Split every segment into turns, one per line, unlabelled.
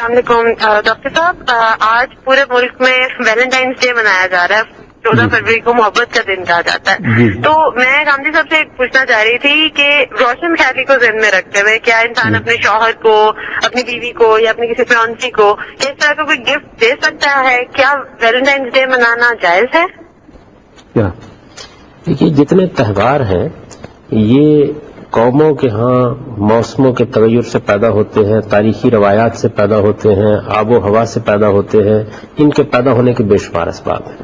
السلام علیکم ڈاکٹر صاحب، آج پورے ملک میں ویلنٹائنس ڈے منایا جا رہا ہے. 14 فروری کو محبت کا دن کہا جاتا ہے. تو میں گاندھی صاحب سے پوچھنا چاہ رہی تھی کہ روشن خیالی کو ذہن میں رکھتے ہوئے کیا انسان اپنے شوہر کو، اپنی بیوی کو یا اپنی کسی فیانسی کو اس طرح کا کوئی گفٹ دے سکتا ہے؟ کیا ویلنٹائنس ڈے منانا جائز ہے؟
دیکھیے، جتنے تہوار ہیں یہ قوموں کے ہاں موسموں کے تغیر سے پیدا ہوتے ہیں، تاریخی روایات سے پیدا ہوتے ہیں، آب و ہوا سے پیدا ہوتے ہیں. ان کے پیدا ہونے کے بے شمار اسباب ہیں.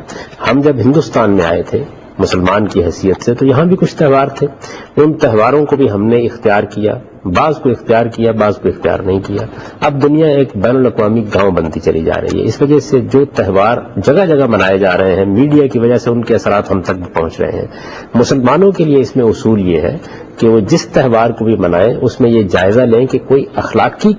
ہم جب ہندوستان میں آئے تھے مسلمان کی حیثیت سے تو یہاں بھی کچھ تہوار تھے. ان تہواروں کو بھی ہم نے اختیار کیا، بعض کو اختیار کیا، بعض کو اختیار نہیں کیا. اب دنیا ایک بین الاقوامی گاؤں بنتی چلی جا رہی ہے. اس وجہ سے جو تہوار جگہ جگہ منائے جا رہے ہیں، میڈیا کی وجہ سے ان کے اثرات ہم تک بھی پہنچ رہے ہیں. مسلمانوں کے لیے اس میں اصول یہ ہے کہ وہ جس تہوار کو بھی منائیں اس میں یہ جائزہ لیں کہ کوئی اخلاقی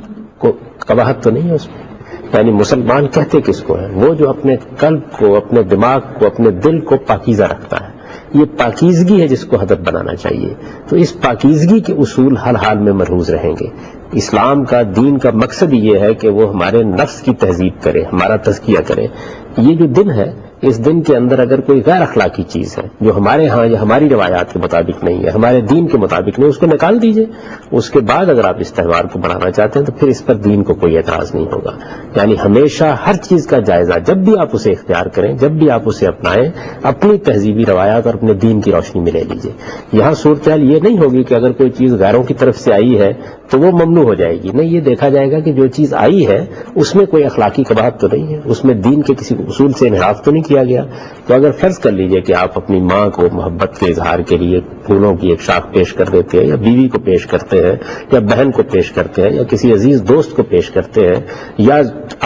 قباحت تو نہیں ہے اس میں. یعنی مسلمان کہتے کس کو ہیں؟ وہ جو اپنے قلب کو، اپنے دماغ کو، اپنے دل کو پاکیزہ رکھتا ہے. یہ پاکیزگی ہے جس کو ہدف بنانا چاہیے. تو اس پاکیزگی کے اصول ہر حال میں مرہوز رہیں گے. اسلام کا، دین کا مقصد یہ ہے کہ وہ ہمارے نفس کی تہذیب کرے، ہمارا تزکیہ کرے. یہ جو دن ہے، اس دن کے اندر اگر کوئی غیر اخلاقی چیز ہے جو ہمارے ہاں یا ہماری روایات کے مطابق نہیں ہے، ہمارے دین کے مطابق نہیں، اس کو نکال دیجئے. اس کے بعد اگر آپ اس تہوار کو منانا چاہتے ہیں تو پھر اس پر دین کو کوئی اعتراض نہیں ہوگا. یعنی ہمیشہ ہر چیز کا جائزہ جب بھی آپ اسے اختیار کریں، جب بھی آپ اسے اپنائیں، اپنی تہذیبی روایات اور اپنے دین کی روشنی میں لے لیجئے. یہاں صورتحال یہ نہیں ہوگی کہ اگر کوئی چیز غیروں کی طرف سے آئی ہے تو وہ ممنوع ہو جائے گی. نہیں، یہ دیکھا جائے گا کہ جو چیز آئی ہے اس میں کوئی اخلاقی قباحت تو نہیں ہے، اس میں دین کے کسی اصول سے انحراف تو نہیں کیا گیا. تو اگر فرض کر لیجئے کہ آپ اپنی ماں کو محبت کے اظہار کے لیے پھولوں کی ایک شاخ پیش کر دیتے ہیں، یا بیوی کو پیش کرتے ہیں، یا بہن کو پیش کرتے ہیں، یا کسی عزیز دوست کو پیش کرتے ہیں، یا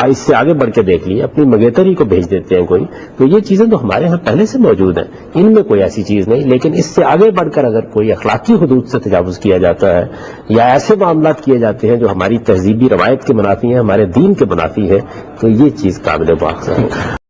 اس سے آگے بڑھ کے دیکھ لیے اپنی مگیتری کو بھیج دیتے ہیں کوئی، تو یہ چیزیں تو ہمارے ہاں پہلے سے موجود ہیں، ان میں کوئی ایسی چیز نہیں. لیکن اس سے آگے بڑھ کر اگر کوئی اخلاقی حدود سے تجاوز کیا جاتا ہے یا ایسے معاملات کیے جاتے ہیں جو ہماری تہذیبی روایت کے منافی ہیں، ہمارے دین کے منافی ہے، تو یہ چیز قابل مواخذہ ہے.